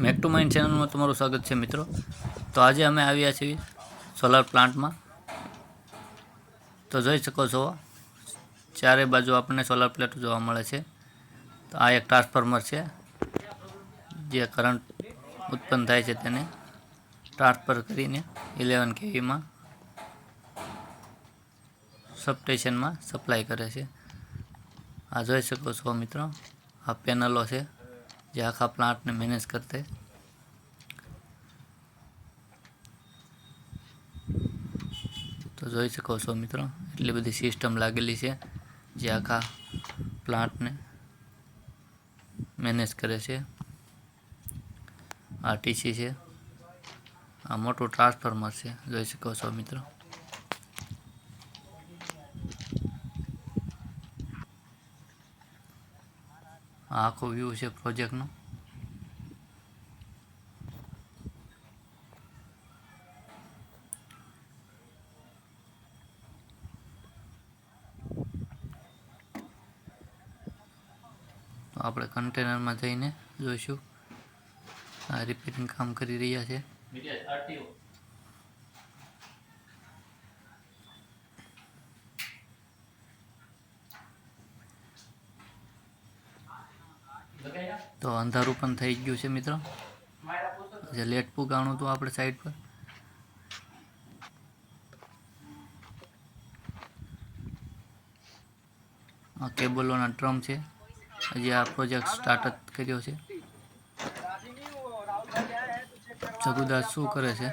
Make to mind ચેનલમાં તમારું સ્વાગત છે મિત્રો। તો આજે અમે આવ્યા છીએ સોલાર પ્લાન્ટમાં। તો જોઈ શકો છો ચારે બાજુ આપણને સોલાર પ્લેટ જોવા મળે છે। તો આ એક ટ્રાન્સફોર્મર છે જે કરંટ ઉત્પન્ન થાય છે તેને ટ્રાન્સફર કરીને 11 kVમાં સબસ્ટેશનમાં સપ્લાય કરે છે। આ જોઈ શકો છો મિત્રો, આ પેનલો છે જે આખા પ્લાન્ટને મેનેજ કરતે। તો જોઈ શકો છો મિત્રો, એટલી બધી સિસ્ટમ લાગેલી છે જે આખા પ્લાન્ટને મેનેજ કરે છે। આ ટીસી છે, આ મોટું ટ્રાન્સફોર્મર છે, જોઈ શકો છો મિત્રો। આ આખો વ્યૂ છે પ્રોજેક્ટનો। તો આપણે કન્ટેનરમાં જઈને જોઈશું। આ રિપેરિંગ કામ કરી રહ્યા છે। તો અંધારું પણ થઈ ગયું છે મિત્રો, જે લેટ પુગાણું હતું આપણે સાઈડ પર। આ કેબલોના ડ્રમ છે, હજી આ પ્રોજેક્ટ સ્ટાર્ટ જ કર્યો છે। જગુદાસ શું કરે છે?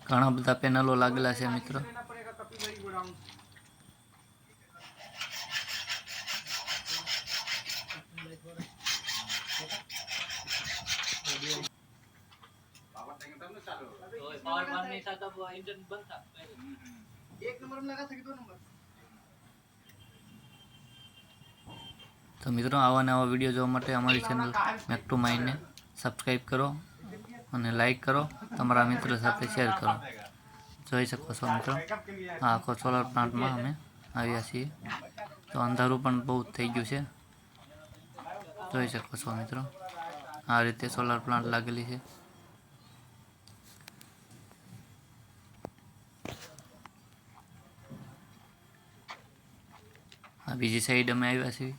ઘણા બધા પેનલો લાગેલા છે મિત્રો। તો મિત્રો, આવા નવા વિડીયો જોવા માટે અમારી ચેનલ મેક ટુ માઇન્ડને સબસ્ક્રાઈબ કરો અને લાઈક કરો, તમારા મિત્રો સાથે શેર કરો। જોઈ શકો છો મિત્રો, આ આખો સોલાર પ્લાન્ટમાં અમે આવ્યા છીએ। તો અંધારું પણ બહુ થઈ ગયું છે, જોઈ શકો છો મિત્રો। આ રીતે સોલાર પ્લાન્ટ લાગેલી છે। આ બીજી સાઈડ અમે આવ્યા છીએ।